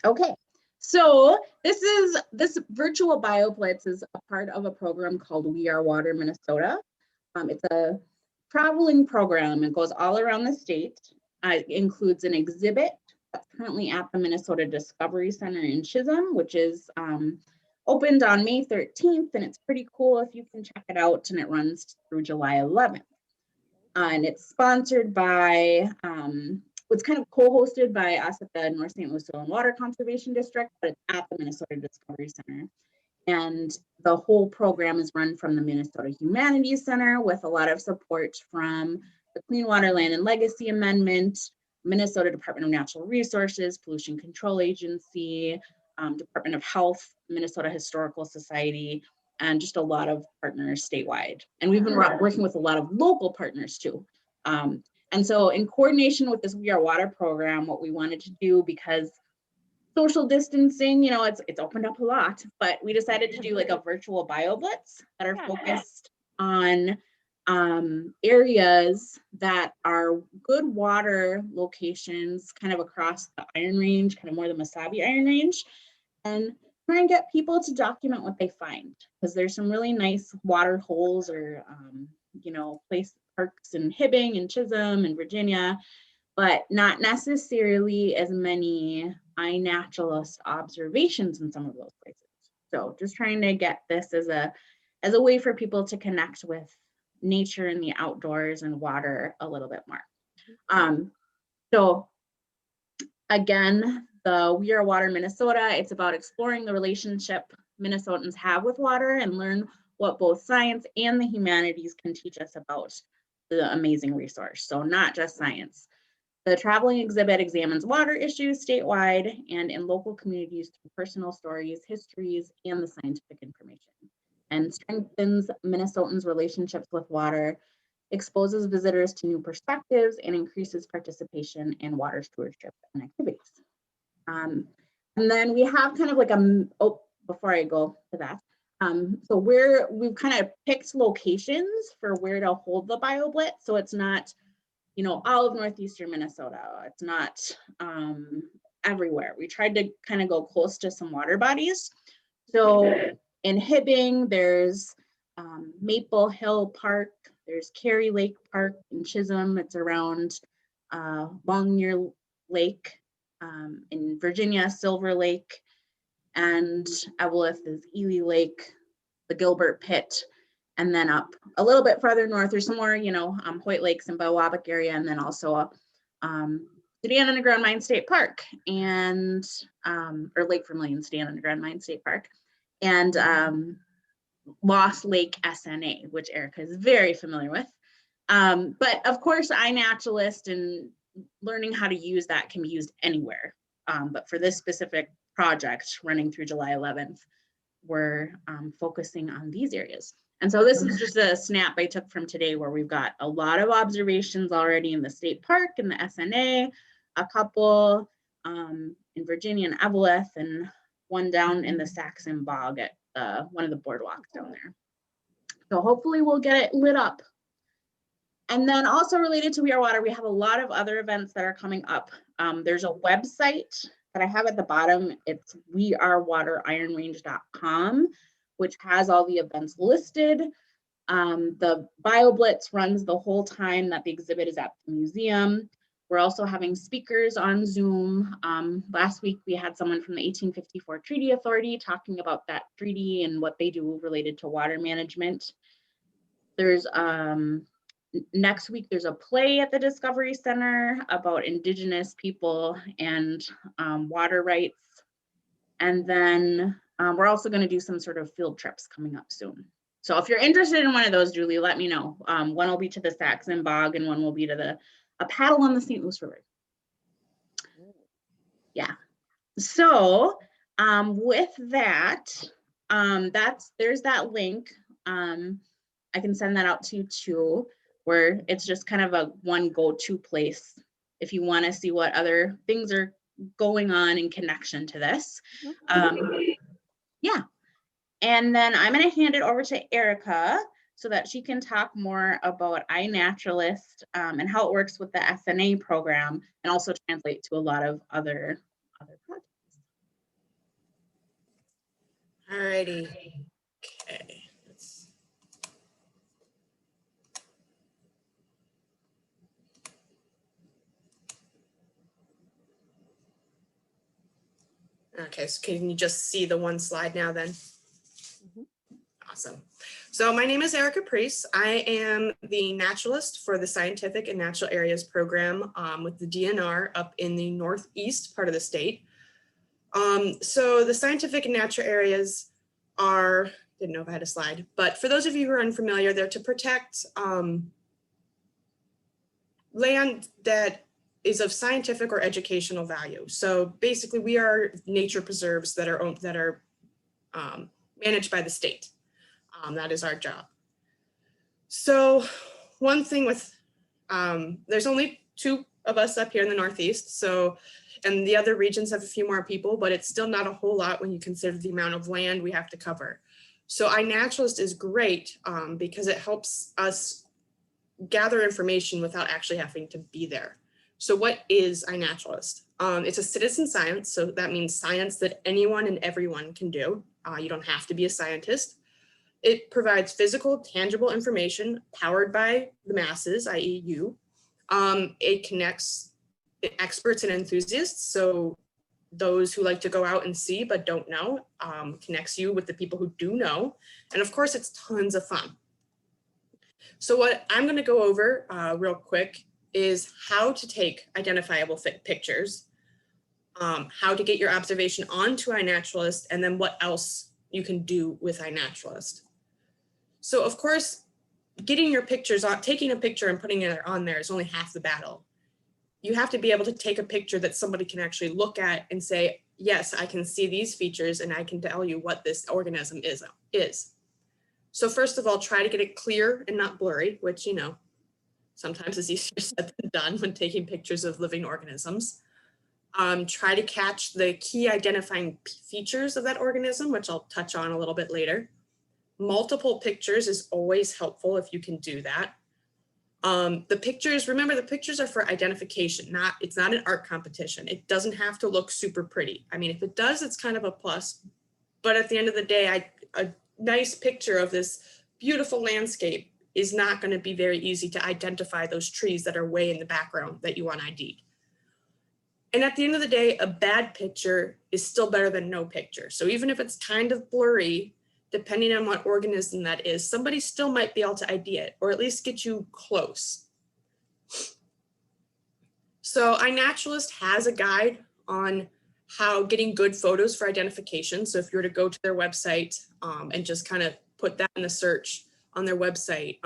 Okay, so this virtual BioBlitz is a part of a program called We Are Water Minnesota. It's a traveling program. It goes all around the state. It includes an exhibit that's currently at the Minnesota Discovery Center in Chisholm, which is opened on May 13th, and it's pretty cool if you can check it out, and it runs through July 11th. And it's sponsored by, it's kind of co-hosted by us at the North St. Louis Soil and Water Conservation District, but it's at the Minnesota Discovery Center. And the whole program is run from the Minnesota Humanities Center with a lot of support from the Clean Water, Land, and Legacy Amendment, Minnesota Department of Natural Resources, Pollution Control Agency, Department of Health, Minnesota Historical Society, and just a lot of partners statewide. And we've been working with a lot of local partners too. And so in coordination with this We Are Water program, what we wanted to do, because social distancing, you know, it's opened up a lot, but we decided to do like a virtual BioBlitz that are focused on areas that are good water locations kind of across the Iron Range, kind of more the Mesabi Iron Range, and try and get people to document what they find, because there's some really nice water holes or, you know, parks in Hibbing and Chisholm and Virginia, but not necessarily as many iNaturalist observations in some of those places. So just trying to get this as a way for people to connect with nature and the outdoors and water a little bit more. So again, the We Are Water Minnesota, it's about exploring the relationship Minnesotans have with water and learn what both science and the humanities can teach us about the amazing resource. So not just science. The traveling exhibit examines water issues statewide and in local communities through personal stories, histories, and the scientific information, and strengthens Minnesotans' relationships with water, exposes visitors to new perspectives, and increases participation in water stewardship and activities. And then we have kind of like before I go to that, so we've kind of picked locations for where to hold the BioBlitz. So it's not, you know, all of northeastern Minnesota. It's not everywhere. We tried to kind of go close to some water bodies. So in Hibbing, there's Maple Hill Park, there's Carey Lake Park in Chisholm. It's around Longyear Lake. In Virginia, Silver Lake, and Eveleth is Ely Lake, the Gilbert Pit, and then up a little bit farther north, there's some more, you know, Hoyt Lakes and Bowabic area, and then also Sedan Underground Mine State Park, and or Lake Vermilion, Sedan Underground Mine State Park, and Lost Lake SNA, which Erica is very familiar with. But of course, iNaturalist and learning how to use that can be used anywhere. But for this specific project running through July 11th, we're focusing on these areas. And so this is just a snap I took from today, where we've got a lot of observations already in the state park and the SNA, a couple in Virginia and Eveleth, and one down in the Saxon Bog at one of the boardwalks down there. So hopefully we'll get it lit up. And then also related to We Are Water, we have a lot of other events that are coming up. There's a website that I have at the bottom. It's wearewaterironrange.com, which has all the events listed. The BioBlitz runs the whole time that the exhibit is at the museum. We're also having speakers on Zoom. Last week, we had someone from the 1854 Treaty Authority talking about that treaty and what they do related to water management. There's next week, there's a play at the Discovery Center about Indigenous people and water rights. And then we're also going to do some sort of field trips coming up soon. So if you're interested in one of those, Julie, let me know. One will be to the Saxon Bog and one will be to a paddle on the St. Louis River. Yeah. So with that, there's that link. I can send that out to you too, where it's just kind of a one go-to place if you want to see what other things are going on in connection to this. Yeah. And then I'm going to hand it over to Erica so that she can talk more about iNaturalist and how it works with the SNA program, and also translate to a lot of other projects. Alrighty. Okay. Okay, so can you just see the one slide now then? Awesome. So my name is Erica Priest. I am the naturalist for the Scientific and Natural Areas program with the DNR up in the northeast part of the state. So the scientific and natural areas are, didn't know if I had a slide, but for those of you who are unfamiliar, they're to protect land that is of scientific or educational value. So basically we are nature preserves that are managed by the state. That is our job. So one thing with, there's only 2 of us up here in the Northeast. So, and the other regions have a few more people, but it's still not a whole lot when you consider the amount of land we have to cover. So iNaturalist is great because it helps us gather information without actually having to be there. So what is iNaturalist? It's a citizen science. So that means science that anyone and everyone can do. You don't have to be a scientist. It provides physical, tangible information powered by the masses, i.e. you. It connects experts and enthusiasts. So those who like to go out and see but don't know, connects you with the people who do know. And of course, it's tons of fun. So what I'm going to go over real quick is how to take identifiable pictures, how to get your observation onto iNaturalist, and then what else you can do with iNaturalist. So of course, getting your pictures on, taking a picture and putting it on there is only half the battle. You have to be able to take a picture that somebody can actually look at and say, yes, I can see these features and I can tell you what this organism is. So first of all, try to get it clear and not blurry, which, you know, sometimes is easier said than done when taking pictures of living organisms. Try to catch the key identifying features of that organism, which I'll touch on a little bit later. Multiple pictures is always helpful if you can do that. The pictures, remember the pictures are for identification, it's not an art competition. It doesn't have to look super pretty. I mean, if it does, it's kind of a plus, but at the end of the day, a nice picture of this beautiful landscape is not going to be very easy to identify those trees that are way in the background that you want ID'd. And at the end of the day, a bad picture is still better than no picture. So even if it's kind of blurry, depending on what organism that is, somebody still might be able to ID it, or at least get you close. So iNaturalist has a guide on how getting good photos for identification. So if you were to go to their website and just kind of put that in the search on their website,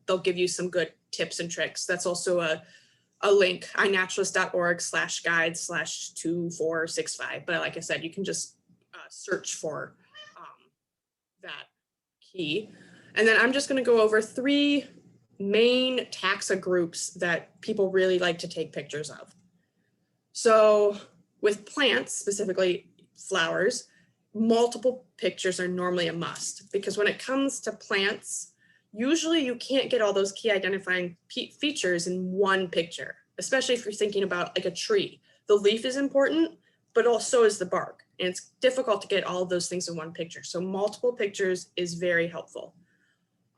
they'll give you some good tips and tricks. That's also a link, iNaturalist.org/guide/2465. But like I said, you can just search for that key. And then I'm just going to go over 3 main taxa groups that people really like to take pictures of. So with plants, specifically flowers, multiple pictures are normally a must, because when it comes to plants, usually you can't get all those key identifying features in one picture, especially if you're thinking about like a tree. The leaf is important, but also is the bark. And it's difficult to get all of those things in one picture. So multiple pictures is very helpful.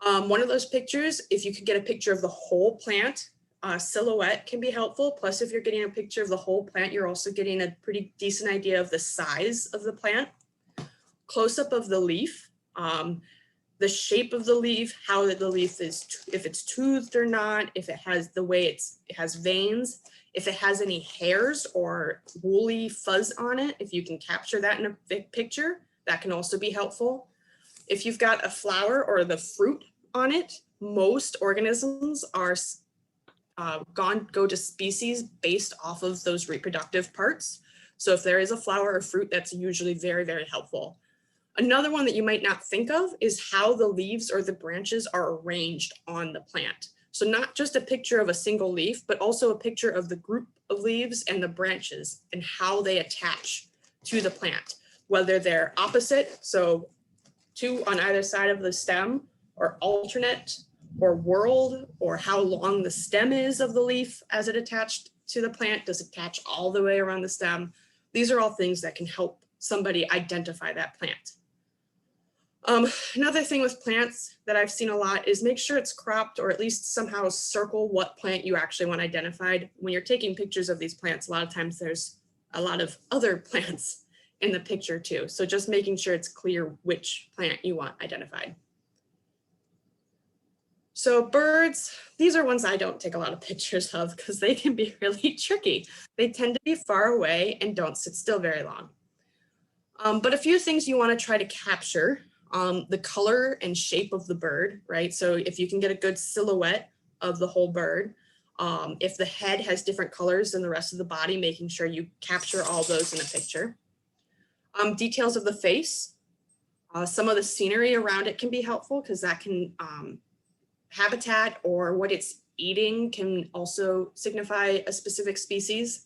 One of those pictures, if you could get a picture of the whole plant, silhouette can be helpful. Plus, if you're getting a picture of the whole plant, you're also getting a pretty decent idea of the size of the plant. Close-up of the leaf, the shape of the leaf, how the leaf is, if it's toothed or not, if it has the way it has veins, if it has any hairs or woolly fuzz on it, if you can capture that in a picture, that can also be helpful. If you've got a flower or the fruit on it, most organisms are go to species based off of those reproductive parts. So if there is a flower or fruit, that's usually very, very helpful. Another one that you might not think of is how the leaves or the branches are arranged on the plant. So not just a picture of a single leaf, but also a picture of the group of leaves and the branches and how they attach to the plant, whether they're opposite, so 2 on either side of the stem, or alternate, or whorled, or how long the stem is of the leaf as it attached to the plant. Does it attach all the way around the stem? These are all things that can help somebody identify that plant. Another thing with plants that I've seen a lot is make sure it's cropped, or at least somehow circle what plant you actually want identified. When you're taking pictures of these plants, a lot of times there's a lot of other plants in the picture too. So just making sure it's clear which plant you want identified. So birds, these are ones I don't take a lot of pictures of because they can be really tricky. They tend to be far away and don't sit still very long. But a few things you want to try to capture, the color and shape of the bird, right? So if you can get a good silhouette of the whole bird, if the head has different colors than the rest of the body, making sure you capture all those in a picture. Details of the face, some of the scenery around it can be helpful because that can, habitat or what it's eating can also signify a specific species.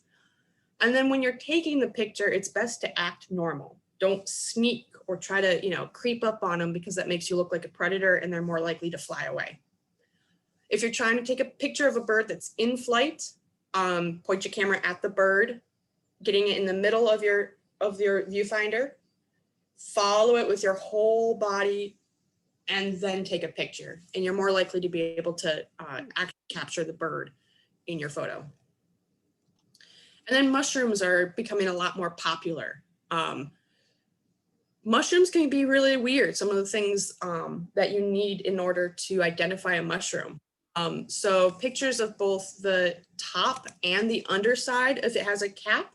And then when you're taking the picture, it's best to act normal. Don't sneak or try to, creep up on them because that makes you look like a predator and they're more likely to fly away. If you're trying to take a picture of a bird that's in flight, point your camera at the bird, getting it in the middle of your viewfinder, follow it with your whole body, and then take a picture. And you're more likely to be able to actually capture the bird in your photo. And then mushrooms are becoming a lot more popular. Mushrooms can be really weird, some of the things that you need in order to identify a mushroom. So pictures of both the top and the underside if it has a cap,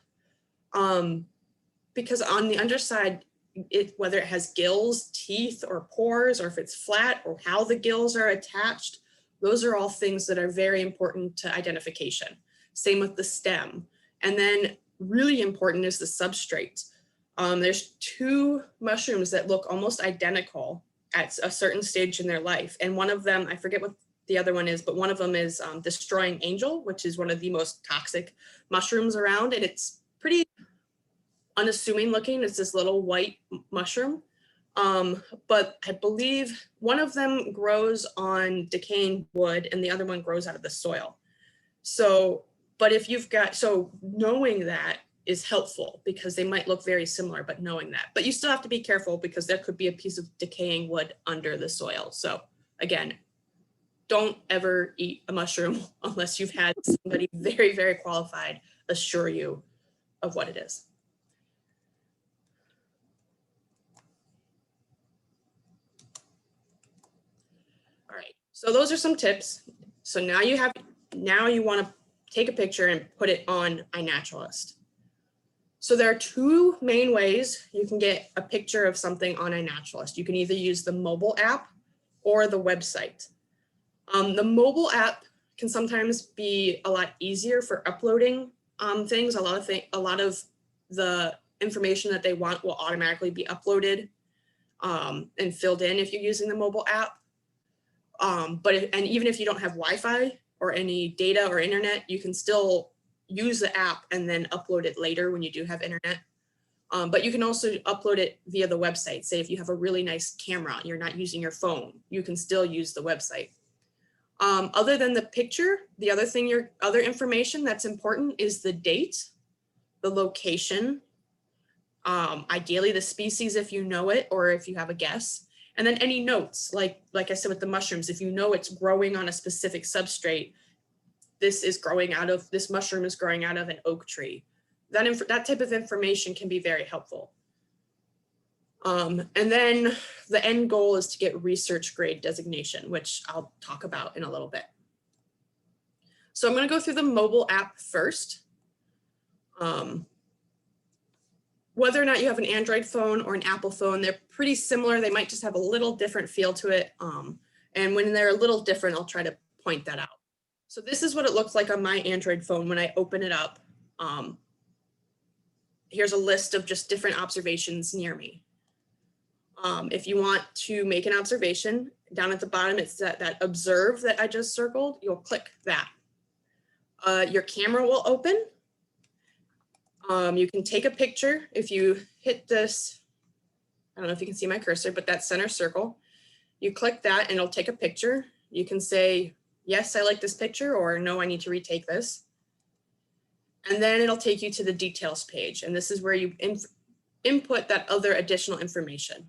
because on the underside, whether it has gills, teeth, or pores, or if it's flat, or how the gills are attached, those are all things that are very important to identification. Same with the stem. And then really important is the substrate. There's two mushrooms that look almost identical at a certain stage in their life. And one of them, I forget what the other one is, but one of them is destroying angel, which is one of the most toxic mushrooms around. And it's pretty unassuming looking. It's this little white mushroom. But I believe one of them grows on decaying wood and the other one grows out of the soil. So, but if you've got, so knowing that is helpful because they might look very similar, but knowing that, but you still have to be careful because there could be a piece of decaying wood under the soil. So again, don't ever eat a mushroom unless you've had somebody very, very qualified assure you of what it is. All right, so those are some tips. So now you want to take a picture and put it on iNaturalist. So there are two main ways you can get a picture of something on iNaturalist. You can either use the mobile app or the website. The mobile app can sometimes be a lot easier for uploading things. A lot of the information that they want will automatically be uploaded and filled in if you're using the mobile app. And even if you don't have Wi-Fi or any data or internet, you can still use the app and then upload it later when you do have internet. But you can also upload it via the website. Say if you have a really nice camera, you're not using your phone, you can still use the website. Other than the picture, the other information that's important is the date, the location, ideally the species if you know it or if you have a guess, and then any notes, like I said with the mushrooms, if you know it's growing on a specific substrate, this mushroom is growing out of an oak tree. That type of information can be very helpful. And then the end goal is to get research grade designation, which I'll talk about in a little bit. So I'm going to go through the mobile app first. Whether or not you have an Android phone or an Apple phone, they're pretty similar. They might just have a little different feel to it. And when they're a little different, I'll try to point that out. So this is what it looks like on my Android phone when I open it up. Here's a list of just different observations near me. If you want to make an observation, down at the bottom, it's that observe that I just circled, you'll click that. Your camera will open. You can take a picture. If you hit this, I don't know if you can see my cursor, but that center circle, you click that and it'll take a picture. You can say, yes, I like this picture, or no, I need to retake this. And then it'll take you to the details page. And this is where you input that other additional information.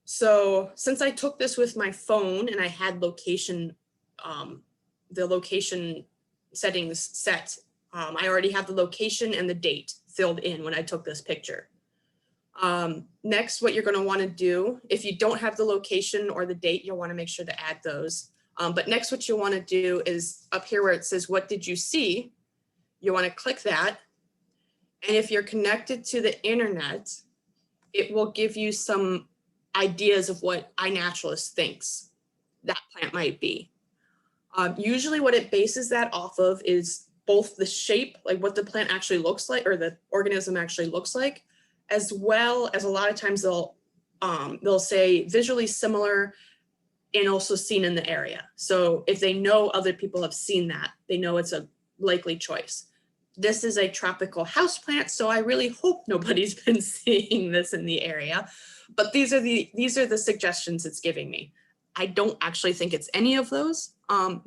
So since I took this with my phone and I had location, the location settings set, I already have the location and the date filled in when I took this picture. Next, what you're going to want to do, if you don't have the location or the date, you'll want to make sure to add those. But next, what you want to do is up here where it says, what did you see? You want to click that. And if you're connected to the internet, it will give you some ideas of what iNaturalist thinks that plant might be. Usually what it bases that off of is both the shape, like what the plant actually looks like, or the organism actually looks like, as well as a lot of times they'll say visually similar and also seen in the area. So if they know other people have seen that, they know it's a likely choice. This is a tropical houseplant, so I really hope nobody's been seeing this in the area. But these are the suggestions it's giving me. I don't actually think it's any of those, and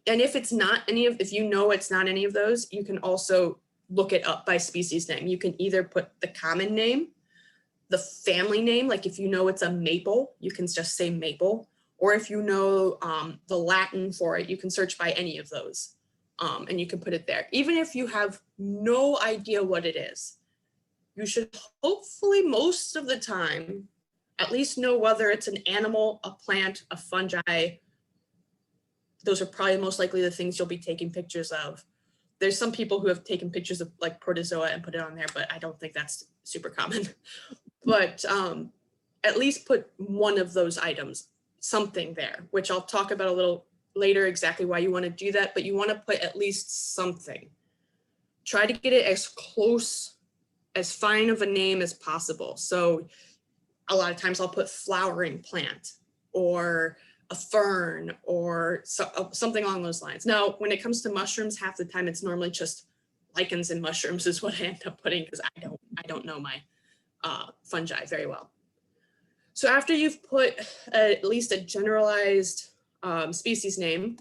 if it's not any of, if you know it's not any of those, you can also look it up by species name. You can either put the common name, the family name, like if you know it's a maple, you can just say maple, or if you know the Latin for it, you can search by any of those. And you can put it there. Even if you have no idea what it is, you should hopefully most of the time at least know whether it's an animal, a plant, a fungi. Those are probably most likely the things you'll be taking pictures of. There's some people who have taken pictures of like protozoa and put it on there, but I don't think that's super common. But at least put one of those items, something there, which I'll talk about a little later exactly why you want to do that, but you want to put at least something. Try to get it as close, as fine of a name as possible. So a lot of times I'll put flowering plant or a fern or something along those lines. Now, when it comes to mushrooms, half the time it's normally just lichens and mushrooms is what I end up putting because I don't know my fungi very well. So after you've put at least a generalized species name,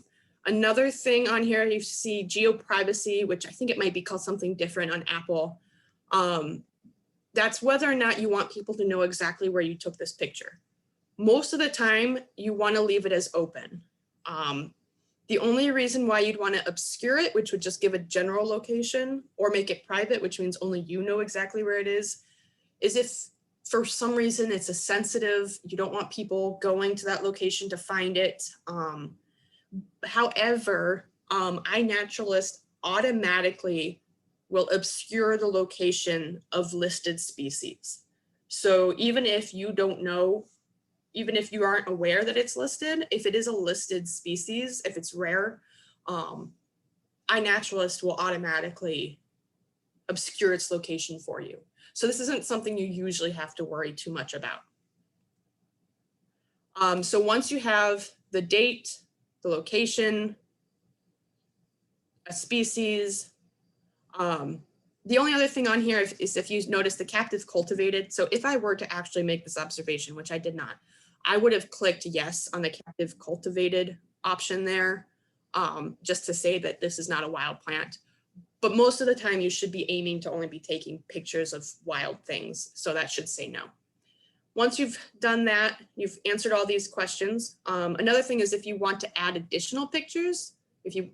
another thing on here, you see geoprivacy, which I think it might be called something different on Apple. That's whether or not you want people to know exactly where you took this picture. Most of the time, you want to leave it as open. The only reason why you'd want to obscure it, which would just give a general location, or make it private, which means only you know exactly where it is if for some reason it's a sensitive, you don't want people going to that location to find it. However, iNaturalist automatically will obscure the location of listed species. So even if you don't know, even if you aren't aware that it's listed, if it is a listed species, if it's rare, iNaturalist will automatically obscure its location for you. So this isn't something you usually have to worry too much about. So once you have the date, the location, a species, the only other thing on here is if you notice the captive cultivated. So if I were to actually make this observation, which I did not, I would have clicked yes on the captive cultivated option there, just to say that this is not a wild plant. But most of the time you should be aiming to only be taking pictures of wild things. So that should say no. Once you've done that, you've answered all these questions. Another thing is if you want to add additional pictures, if you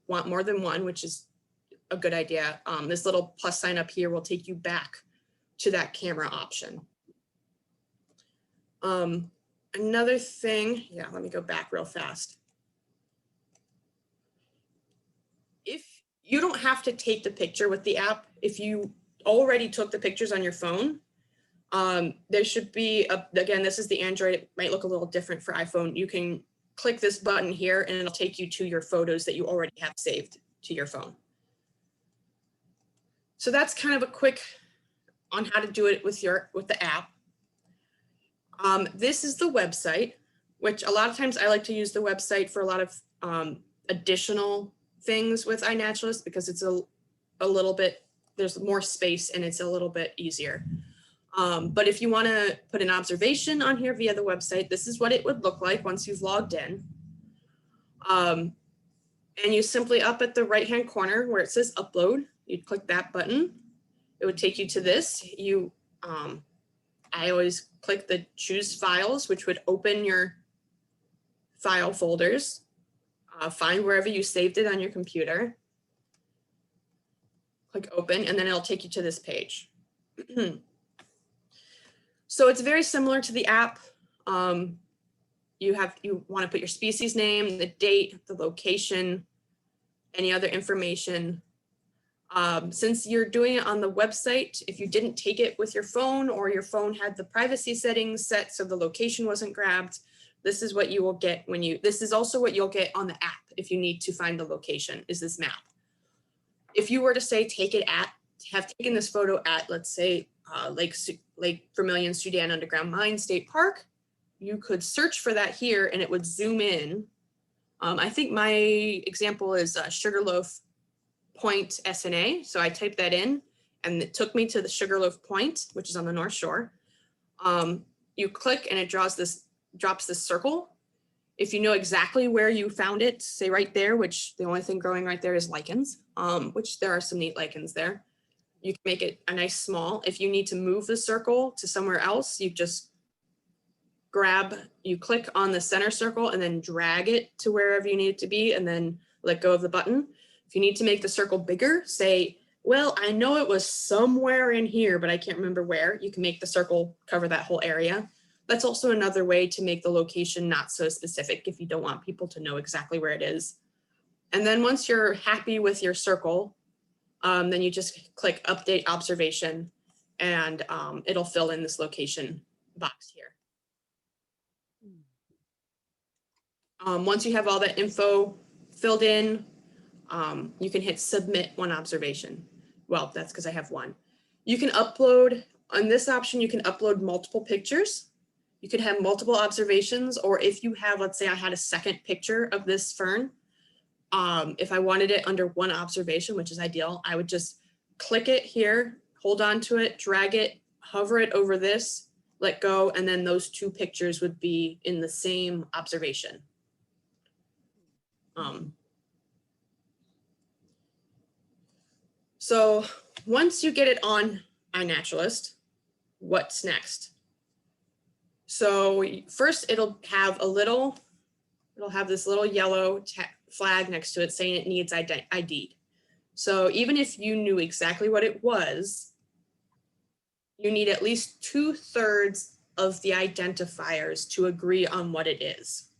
want more than one, which is a good idea, this little plus sign up here will take you back to that camera option. Another thing, let me go back real fast. If you don't have to take the picture with the app, if you already took the pictures on your phone, there should be, again, this is the Android, it might look a little different for iPhone. You can click this button here and it'll take you to your photos that you already have saved to your phone. So that's kind of a quick on how to do it with the app. This is the website, which a lot of times I like to use the website for a lot of additional things with iNaturalist because it's a little bit, there's more space and it's a little bit easier. But if you want to put an observation on here via the website, this is what it would look like once you've logged in. And you simply up at the right-hand corner where it says upload, you'd click that button. It would take you to this. You I always click the choose files, which would open your file folders, find wherever you saved it on your computer, click open, and then it'll take you to this page. So it's very similar to the app. You want to put your species name, the date, the location, any other information. Since you're doing it on the website, if you didn't take it with your phone or your phone had the privacy settings set so the location wasn't grabbed, this is what you will get this is also what you'll get on the app if you need to find the location, is this map. If you were to say have taken this photo at, let's say, Lake Vermilion Sudan Underground Mine State Park, you could search for that here and it would zoom in. I think my example is Sugarloaf Point SNA. So I typed that in and it took me to the Sugarloaf Point, which is on the North Shore. You click and it drops this circle. If you know exactly where you found it, say right there, which the only thing growing right there is lichens, which there are some neat lichens there. You can make it a nice small. If you need to move the circle to somewhere else, you just you click on the center circle and then drag it to wherever you need it to be and then let go of the button. If you need to make the circle bigger, say, well, I know it was somewhere in here, but I can't remember where. You can make the circle cover that whole area. That's also another way to make the location not so specific if you don't want people to know exactly where it is. And then once you're happy with your circle, then you just click update observation and it'll fill in this location box here. Once you have all that info filled in, you can hit submit one observation. Well, that's because I have one. You can upload, on this option, you can upload multiple pictures. You could have multiple observations, or if you have, let's say I had a second picture of this fern, if I wanted it under one observation, which is ideal, I would just click it here, hold on to it, drag it, hover it over this, let go, and then those two pictures would be in the same observation. So once you get it on iNaturalist, what's next? So first it'll have this little yellow flag next to it saying it needs ID. So even if you knew exactly what it was, you need at least 2/3 of the identifiers to agree on what it is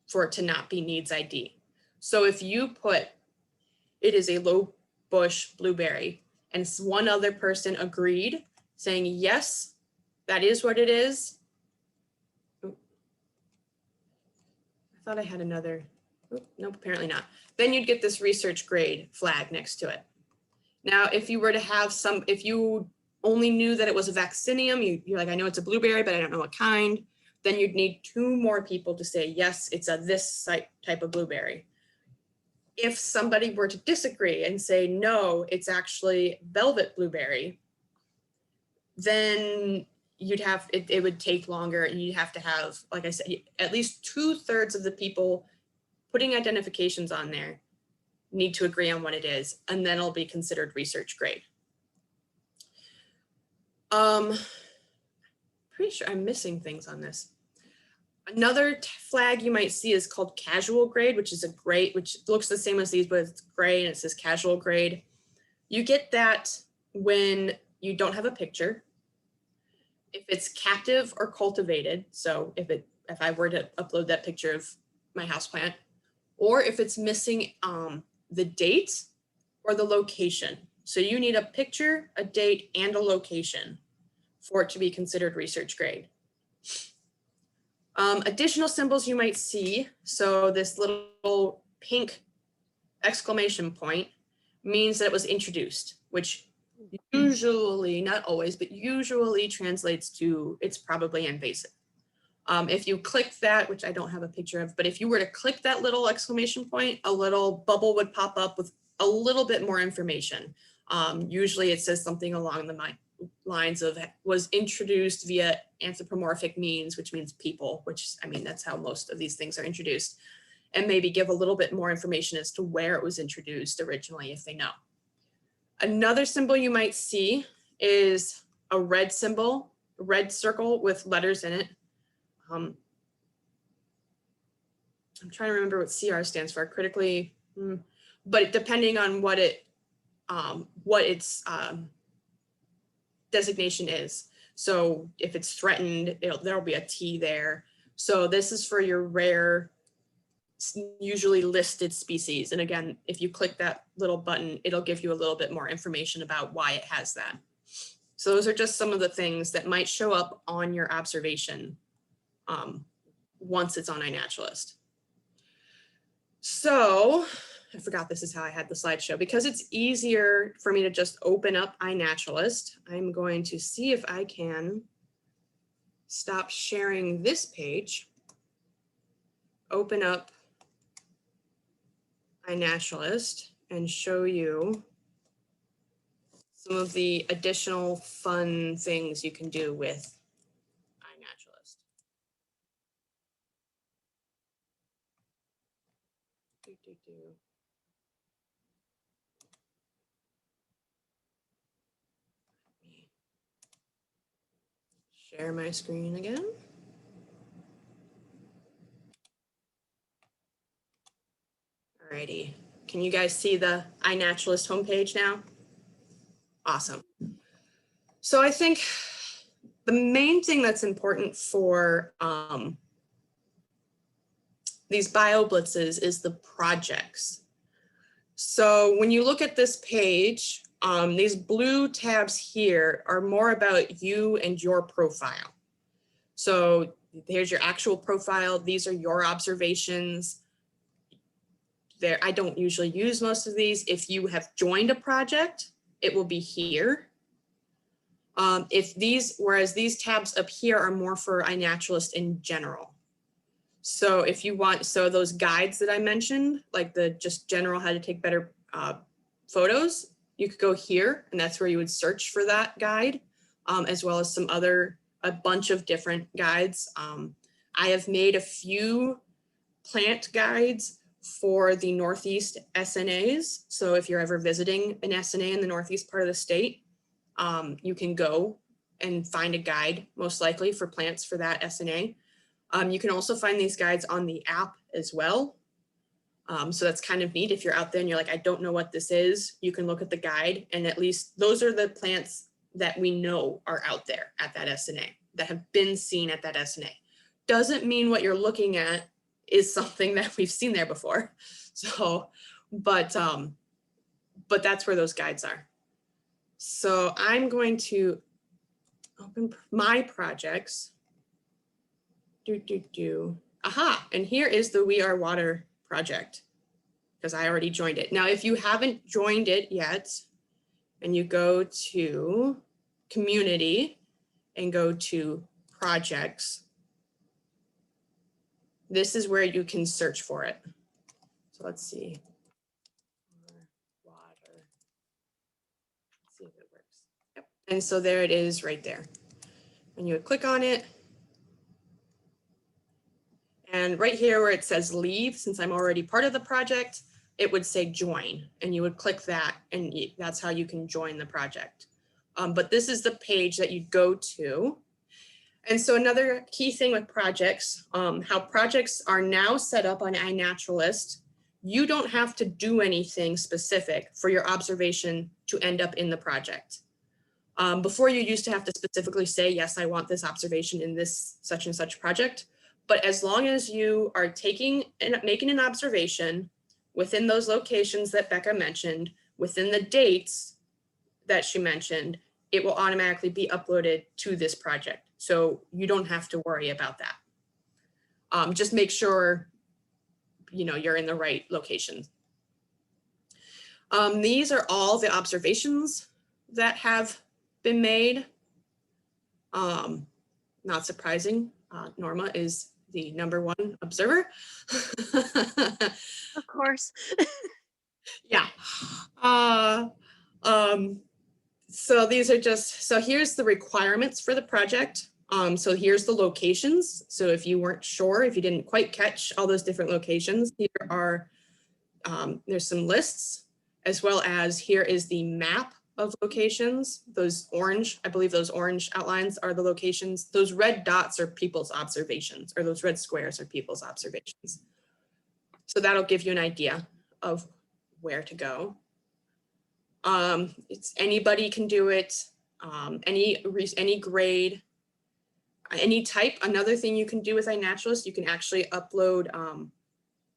for it to not be needs ID. So if you put, it is a low bush blueberry, and one other person agreed saying, yes, that is what it is. I thought I had another, nope, apparently not. Then you'd get this research grade flag next to it. Now, if you were to have if you only knew that it was a vaccinium, you're like, I know it's a blueberry, but I don't know what kind, then you'd need 2 more people to say, yes, it's this type of blueberry. If somebody were to disagree and say, no, it's actually velvet blueberry, then it would take longer, and you'd have to have, like I said, at least 2/3 of the people putting identifications on there need to agree on what it is, and then it'll be considered research grade. Pretty sure I'm missing things on this. Another flag you might see is called casual grade, which looks the same as these, but it's gray and it says casual grade. You get that when you don't have a picture, if it's captive or cultivated. So if I were to upload that picture of my houseplant, or if it's missing the date or the location. So you need a picture, a date, and a location for it to be considered research grade. Additional symbols you might see. So this little pink exclamation point means that it was introduced, which usually, not always, but usually translates to it's probably invasive. If you click that, which I don't have a picture of, but if you were to click that little exclamation point, a little bubble would pop up with a little bit more information. Usually it says something along the lines of was introduced via anthropomorphic means, which means people, which, I mean, that's how most of these things are introduced, and maybe give a little bit more information as to where it was introduced originally, if they know. Another symbol you might see is a red symbol, red circle with letters in it. I'm trying to remember what CR stands for, critically, but depending on what its designation is. So if it's threatened, there'll be a T there. So this is for your rare, usually listed species. And again, if you click that little button, it'll give you a little bit more information about why it has that. So those are just some of the things that might show up on your observation once it's on iNaturalist. So I forgot this is how I had the slideshow. Because it's easier for me to just open up iNaturalist, I'm going to see if I can stop sharing this page, open up iNaturalist, and show you some of the additional fun things you can do with iNaturalist. Share my screen again. Alrighty, can you guys see the iNaturalist homepage now? Awesome. So I think the main thing that's important for these BioBlitzes is the projects. So when you look at this page, these blue tabs here are more about you and your profile. So here's your actual profile. These are your observations. There, I don't usually use most of these. If you have joined a project, it will be here. Whereas these tabs up here are more for iNaturalist in general. So if you want, so those guides that I mentioned, like the just general how to take better photos, you could go here and that's where you would search for that guide, as well as a bunch of different guides. I have made a few plant guides for the Northeast SNAs. So if you're ever visiting an SNA in the Northeast part of the state, you can go and find a guide, most likely for plants for that SNA. You can also find these guides on the app as well. So that's kind of neat. If you're out there and you're like, I don't know what this is, you can look at the guide, and at least those are the plants that we know are out there at that SNA, that have been seen at that SNA. Doesn't mean what you're looking at is something that we've seen there before. So, but that's where those guides are. So I'm going to open my projects. Aha, and here is the We Are Water project, because I already joined it. Now, if you haven't joined it yet, and you go to community and go to projects, this is where you can search for it. So let's see. Water. Let's see if it works. Yep. And so there it is right there. And you would click on it. And right here where it says leave, since I'm already part of the project, it would say join, and you would click that, and that's how you can join the project. But this is the page that you'd go to. And so another key thing with projects, how projects are now set up on iNaturalist, you don't have to do anything specific for your observation to end up in the project. Before, you used to have to specifically say, yes, I want this observation in this such and such project. But as long as you are taking and making an observation within those locations that Becca mentioned, within the dates that she mentioned, it will automatically be uploaded to this project. So you don't have to worry about that. Just make sure, you're in the right location. These are all the observations that have been made. Not surprising, Norma is the #1 observer. Of course. Yeah. So these are so here's the requirements for the project. So here's the locations. So if you weren't sure, if you didn't quite catch all those different locations, here are, there's some lists, as well as here is the map of locations. Those orange, I believe those orange outlines are the locations. Those red dots are people's observations, or those red squares are people's observations. So that'll give you an idea of where to go. It's anybody can do it, any grade, any type. Another thing you can do with iNaturalist, you can actually upload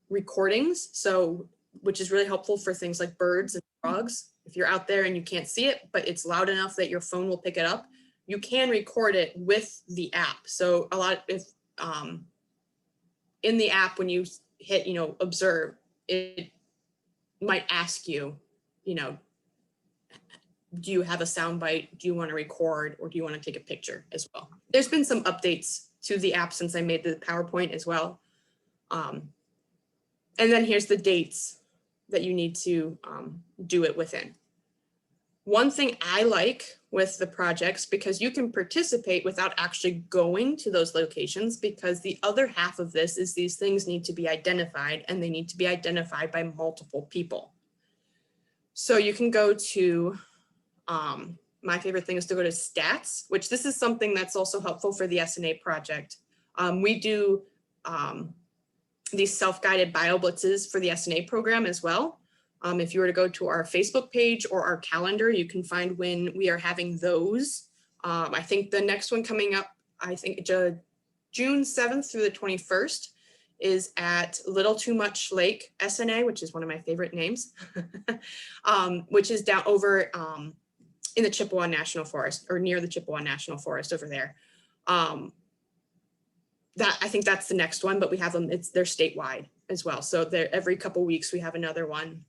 recordings, so which is really helpful for things like birds and frogs. If you're out there and you can't see it, but it's loud enough that your phone will pick it up, you can record it with the app. So a lot, if in the app, when you hit, observe, it might ask you, do you have a sound bite? Do you want to record, or do you want to take a picture as well? There's been some updates to the app since I made the PowerPoint as well. And then here's the dates that you need to do it within. One thing I like with the projects, because you can participate without actually going to those locations, because the other half of this is these things need to be identified, and they need to be identified by multiple people. So you can go to, my favorite thing is to go to stats, which this is something that's also helpful for the SNA project. We do these self-guided BioBlitzes for the SNA program as well. If you were to go to our Facebook page or our calendar, you can find when we are having those. I think the next one coming up, I think June 7th through the 21st is at Little Too Much Lake SNA, which is one of my favorite names, which is down over in the Chippewa National Forest, or near the Chippewa National Forest over there. I think that's the next one, but we have them, they're statewide as well. So every couple of weeks we have another one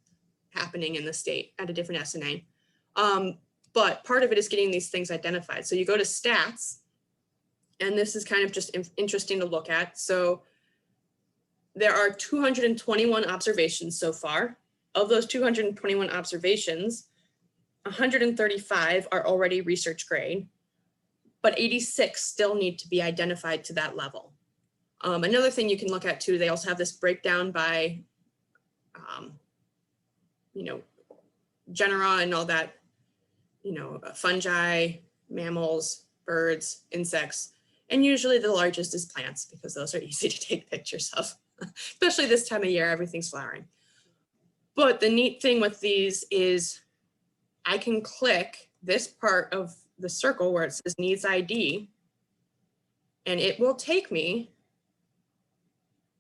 happening in the state at a different SNA. But part of it is getting these things identified. So you go to stats, and this is kind of just interesting to look at. So there are 221 observations so far. Of those 221 observations, 135 are already research grade, but 86 still need to be identified to that level. Another thing you can look at too, they also have this breakdown by, genera and all that, fungi, mammals, birds, insects, and usually the largest is plants, because those are easy to take pictures of, especially this time of year, everything's flowering. But the neat thing with these is I can click this part of the circle where it says needs ID, and it will take me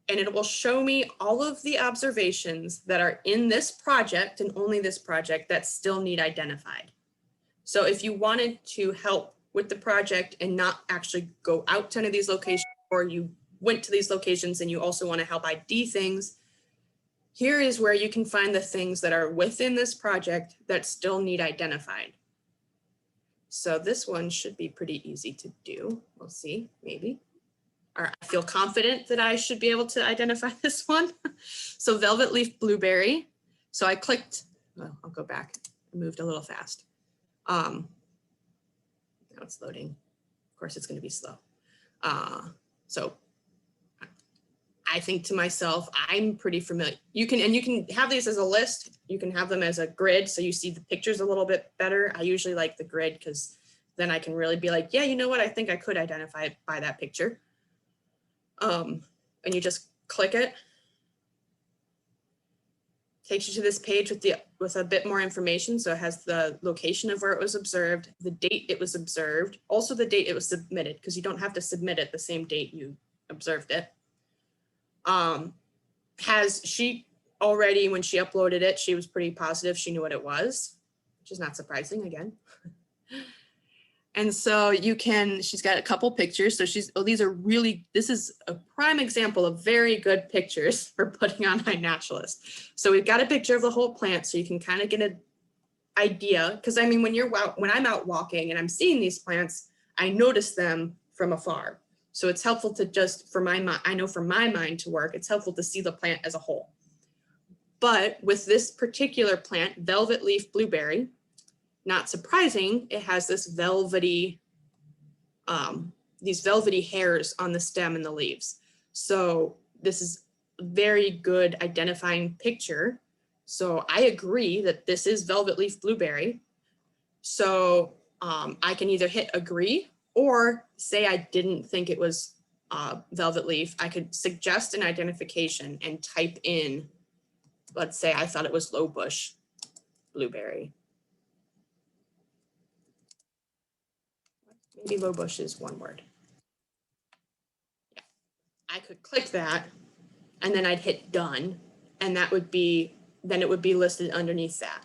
and it will show me all of the observations that are in this project, and only this project, that still need identified. So if you wanted to help with the project and not actually go out to any of these locations, or you went to these locations and you also want to help ID things, here is where you can find the things that are within this project that still need identified. So this one should be pretty easy to do. We'll see, maybe. Or I feel confident that I should be able to identify this one. So velvet leaf blueberry. So I clicked, well, I'll go back. I moved a little fast. Now it's loading. Of course, it's going to be slow. So I think to myself, I'm pretty familiar. You can have these as a list. You can have them as a grid, so you see the pictures a little bit better. I usually like the grid because then I can really be like, yeah, you know what? I think I could identify it by that picture. And you just click it. Takes you to this page with a bit more information. So it has the location of where it was observed, the date it was observed, also the date it was submitted, because you don't have to submit it the same date you observed it. She already, when she uploaded it, she was pretty positive she knew what it was, which is not surprising again. And so she's got a couple pictures. So this is a prime example of very good pictures for putting on iNaturalist. So we've got a picture of the whole plant, so you can kind of get an idea. Because I mean, when I'm out walking and I'm seeing these plants, I notice them from afar. So it's helpful to just, I know for my mind to work, it's helpful to see the plant as a whole. But with this particular plant, velvet leaf blueberry, not surprising, it has this velvety, these velvety hairs on the stem and the leaves. So this is a very good identifying picture. So I agree that this is velvet leaf blueberry. So I can either hit agree or say I didn't think it was velvet leaf. I could suggest an identification and type in, let's say I thought it was low bush blueberry. Maybe low bush is one word. Yeah. I could click that and then I'd hit done, and that would be, then it would be listed underneath that.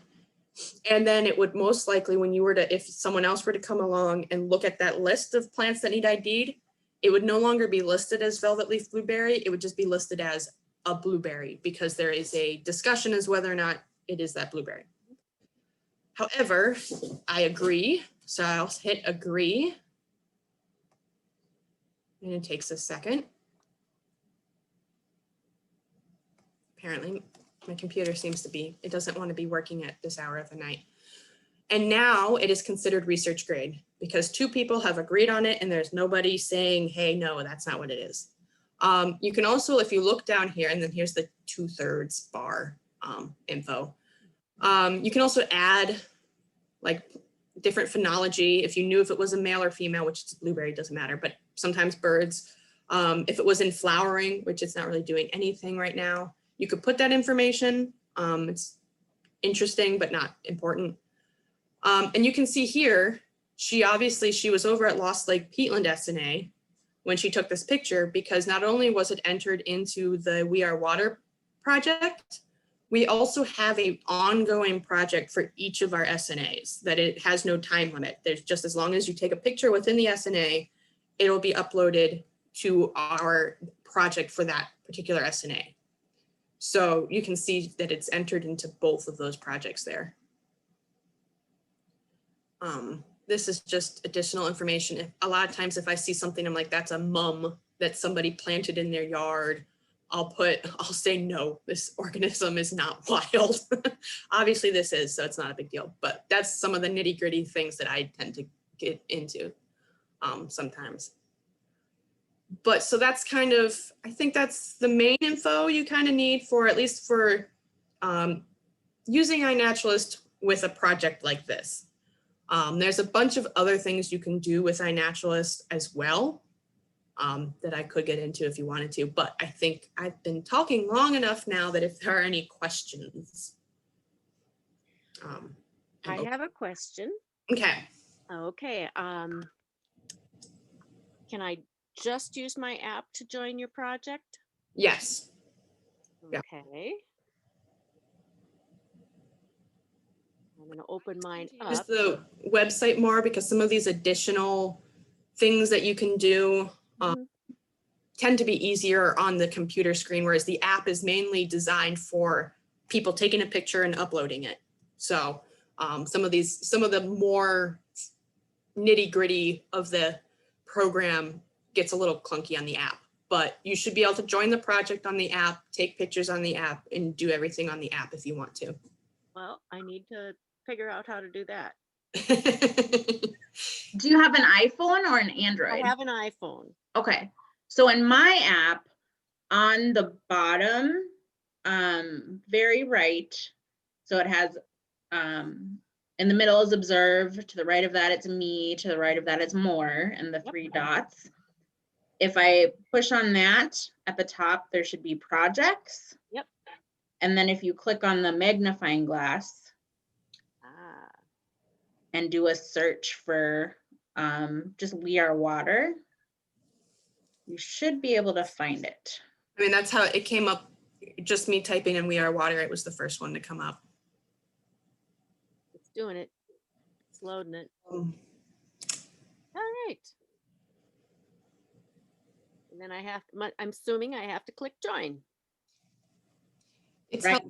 And then it would most likely, when you were to, if someone else were to come along and look at that list of plants that need ID'd, it would no longer be listed as velvet leaf blueberry. It would just be listed as a blueberry because there is a discussion as whether or not it is that blueberry. However, I agree. So I'll hit agree. And it takes a second. Apparently, my computer seems to be, it doesn't want to be working at this hour of the night. And now it is considered research grade because 2 people have agreed on it and there's nobody saying, hey, no, that's not what it is. You can also, if you look down here, and then here's the 2/3 bar info. You can also add like different phenology. If you knew if it was a male or female, which is blueberry, doesn't matter, but sometimes birds. If it was in flowering, which it's not really doing anything right now, you could put that information. It's interesting, but not important. And you can see here, she was over at Lost Lake Peatland SNA when she took this picture, because not only was it entered into the We Are Water project, we also have an ongoing project for each of our SNAs that it has no time limit. There's just, as long as you take a picture within the SNA, it'll be uploaded to our project for that particular SNA. So you can see that it's entered into both of those projects there. This is just additional information. A lot of times if I see something, I'm like, that's a mum that somebody planted in their yard, I'll say, no, this organism is not wild. Obviously this is, so it's not a big deal, but that's some of the nitty gritty things that I tend to get into sometimes. But so that's kind of, I think that's the main info you kind of need for, at least for using iNaturalist with a project like this. There's a bunch of other things you can do with iNaturalist as well that I could get into if you wanted to, but I think I've been talking long enough now that if there are any questions. I have a question. Okay. Okay. Can I just use my app to join your project? Yes. Okay. I'm going to open mine Use up. the website more because some of these additional things that you can do tend to be easier on the computer screen, whereas the app is mainly designed for people taking a picture and uploading it. So some of the more nitty gritty of the program gets a little clunky on the app, but you should be able to join the project on the app, take pictures on the app, and do everything on the app if you want to. Well, I need to figure out how to do that. Do you have an iPhone or an Android? I have an iPhone. Okay. So in my app, on the bottom, very right, so it has, in the middle is observe, to the right of that it's me, to the right of that is more, and the 3 dots. If I push on that, at the top there should be projects. Yep. And then if you click on the magnifying glass and do a search for just We Are Water, you should be able to find it. I mean, that's how it came up. Just me typing in We Are Water, it was the first one to come up. It's doing it. It's loading it. All right. And then I have to, I'm assuming I have to click join. It's right.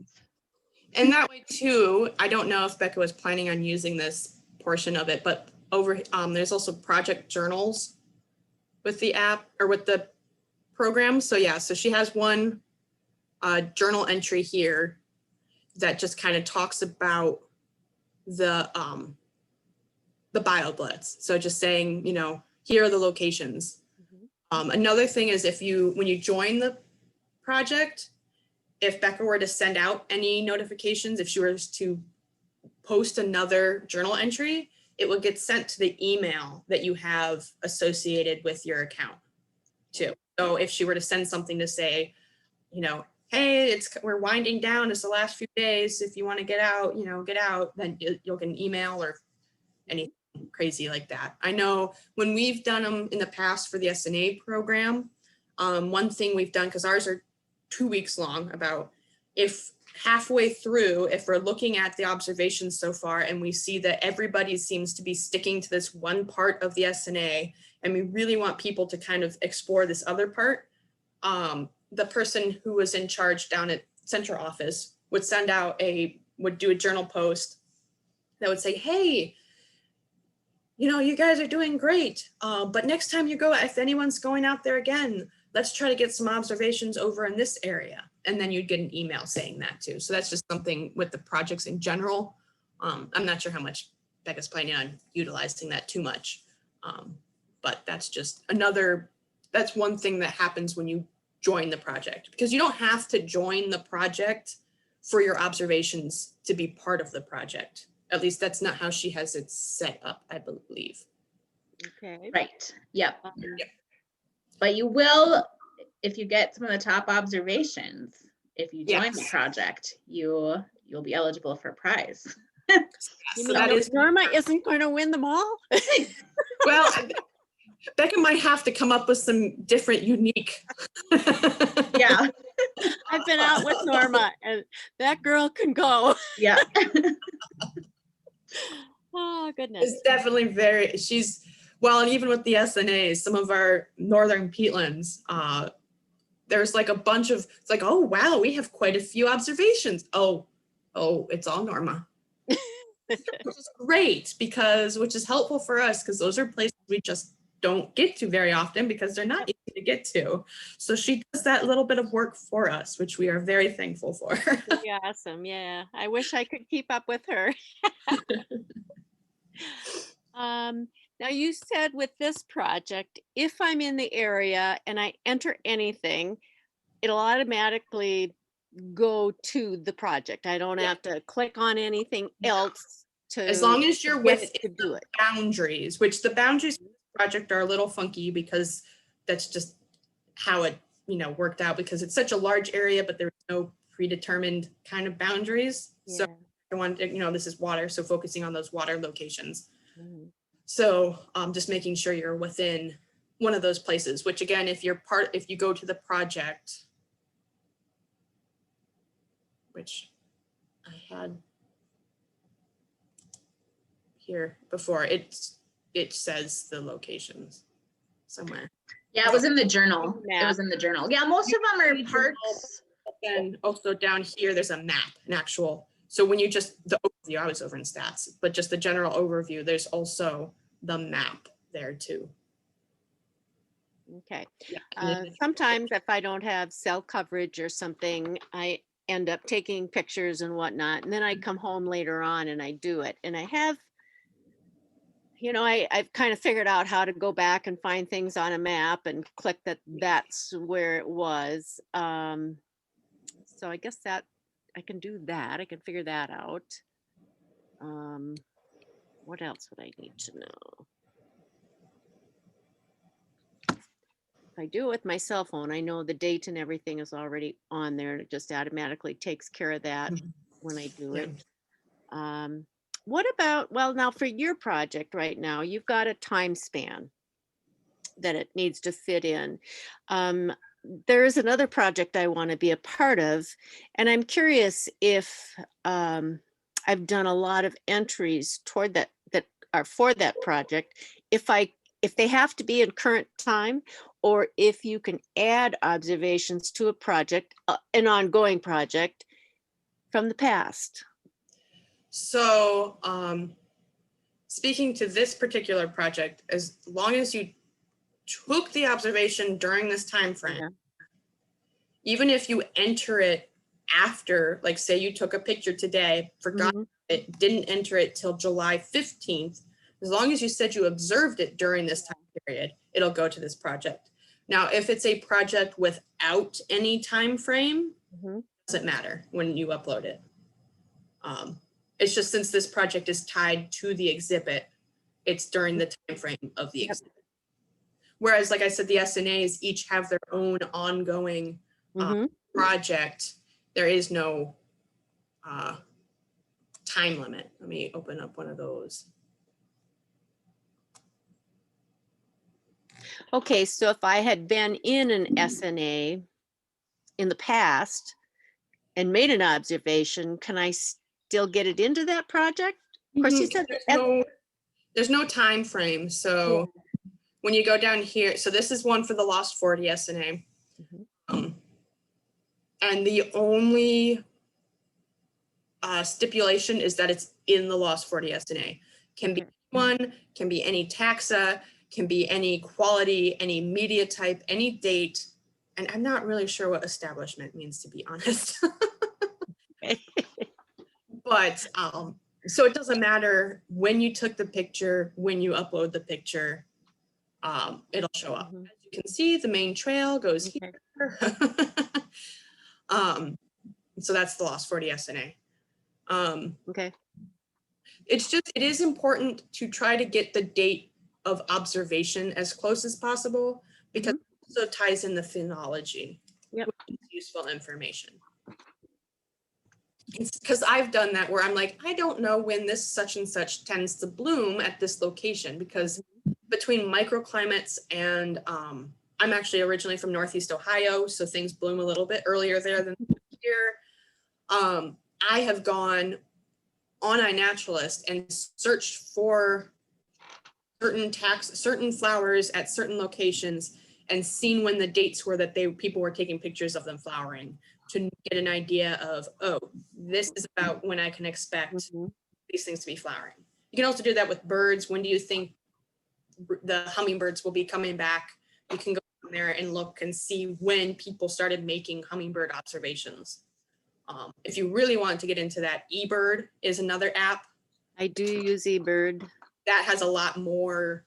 And that way too, I don't know if Becca was planning on using this portion of it, but over there's also project journals with the app or with the program. So yeah, so she has one journal entry here that just kind of talks about the BioBlitz. So just saying, you know, here are the locations. Another thing is when you join the project, if Becca were to send out any notifications, if she were to post another journal entry, it will get sent to the email that you have associated with your account too. So if she were to send something to say, you know, hey, we're winding down, it's the last few days, if you want to get out, you know, get out, then you'll get an email or anything crazy like that. I know when we've done them in the past for the SNA program, one thing we've done, because ours are 2 weeks long, about if halfway through, if we're looking at the observations so far and we see that everybody seems to be sticking to this one part of the SNA, and we really want people to kind of explore this other part, the person who was in charge down at central office would would do a journal post that would say, hey, you know, you guys are doing great, but next time you go, if anyone's going out there again, let's try to get some observations over in this area. And then you'd get an email saying that too. So that's just something with the projects in general. I'm not sure how much Becca's planning on utilizing that too much. But that's just that's one thing that happens when you join the project, because you don't have to join the project for your observations to be part of the project. At least that's not how she has it set up, I believe. Okay. Right. Yep. Yep. But you will, if you get some of the top observations, if you join the Yes. project, you'll be eligible for a prize. You So mean that is, Norma isn't going to win them all? well, Becca might have to come up with some different, unique. Yeah. I've been out with Norma and that girl can go. Yeah. Oh, goodness. It's definitely and even with the SNAs, some of our northern peatlands, there's like a bunch of, it's like, oh, wow, we have quite a few observations. Oh, it's all Norma. Which is great which is helpful for us, because those are places we just don't get to very often because they're not easy to get to. So she does that little bit of work for us, which we are very thankful for. Pretty awesome. Yeah. I wish I could keep up with her. Now you said with this project, if I'm in the area and I enter anything, it'll automatically go to the project. I don't Yeah. have to click on anything else to As long as you're get within it to do it. boundaries, which the boundaries of this project are a little funky because that's just how it, worked out, because it's such a large area, but there's no predetermined kind of boundaries. So Yeah. I want, this is water, so focusing on those water locations. Mhm. So just making sure you're within one of those places, which again, if you go to the project, which I had here before, it says the locations somewhere. Yeah, it was in the journal. Yeah. It was in the journal. Yeah, most of them are parks. And also down here, there's a map, an actual. So when you the overview, I was over in stats, but just the general overview, there's also the map there too. Okay. Yeah. Sometimes if I don't have cell coverage or something, I end up taking pictures and whatnot. And then I come home later on and I do it. And I have, I've kind of figured out how to go back and find things on a map and click that's where it was. So I guess that I can do that. I can figure that out. What else would I need to know? If I do it with my cell phone, I know the date and everything is already on there, and it just automatically takes care of that when I do it. What about, now for your project right now, you've got a time span that it needs to fit in. There is another project I want to be a part of, and I'm curious if I've done a lot of entries toward that are for that project, if they have to be in current time, or if you can add observations to a project, an ongoing project from the past. So speaking to this particular project, as long as you took the observation during this time frame, Yeah. even if you enter it after, like say you took a picture today, forgot it, didn't enter it till July 15th, as long as you said you observed it during this time period, it'll go to this project. Now, if it's a project without any time frame, it doesn't matter when you upload it. It's just since this project is tied to the exhibit, it's during the time frame of the Yep. exhibit. Whereas, like I said, the SNAs each have their own ongoing Mhm. project. There is no time limit. Let me open up one of those. Okay, so if I had been in an SNA in the past and made an observation, can I still get it into that project? Of course, you said There's no time frame. So when you go down here, so this is one for the Lost 40 SNA. Mhm. And the only stipulation is that it's in the Lost 40 SNA. Can be Okay. one, can be any taxa, can be any quality, any media type, any date. And I'm not really sure what establishment means, to be honest. But so it doesn't matter when you took the picture, when you upload the picture, it'll show up. Mhm. As you can see, the main trail goes Okay. here. So that's the Lost 40 SNA. Okay. It is important to try to get the date of observation as close as possible, because it also ties in the phenology, Yep. which is useful information. It's because I've done that where I'm like, I don't know when this such and such tends to bloom at this location, because between microclimates and I'm actually originally from Northeast Ohio, so things bloom a little bit earlier there than here. I have gone on iNaturalist and searched for certain flowers at certain locations and seen when the dates were that people were taking pictures of them flowering, to get an idea of, oh, this is about when I can expect Mhm. these things to be flowering. You can also do that with birds. When do you think the hummingbirds will be coming back? You can go in there and look and see when people started making hummingbird observations. If you really want to get into that, eBird is another app I do use eBird. that has a lot more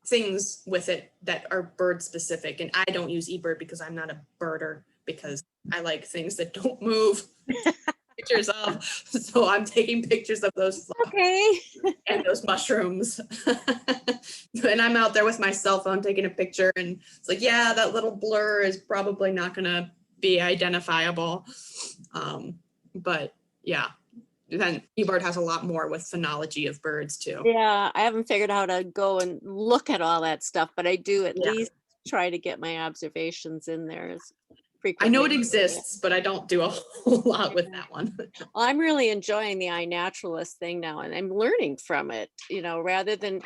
things with it that are bird specific. And I don't use eBird because I'm not a birder, because I like things that don't move. Pictures of, so I'm taking pictures of those flowers Okay. and those mushrooms. And I'm out there with my cell phone taking a picture, and it's like, yeah, that little blur is probably not gonna be identifiable. But yeah, then eBird has a lot more with phenology of birds too. Yeah, I haven't figured out how to go and look at all that stuff, but I do at Yeah. least try to get my observations in there as I know frequently. it exists, but I don't do a whole lot with that one. Well, I'm really enjoying the iNaturalist thing now, and I'm learning from it, rather than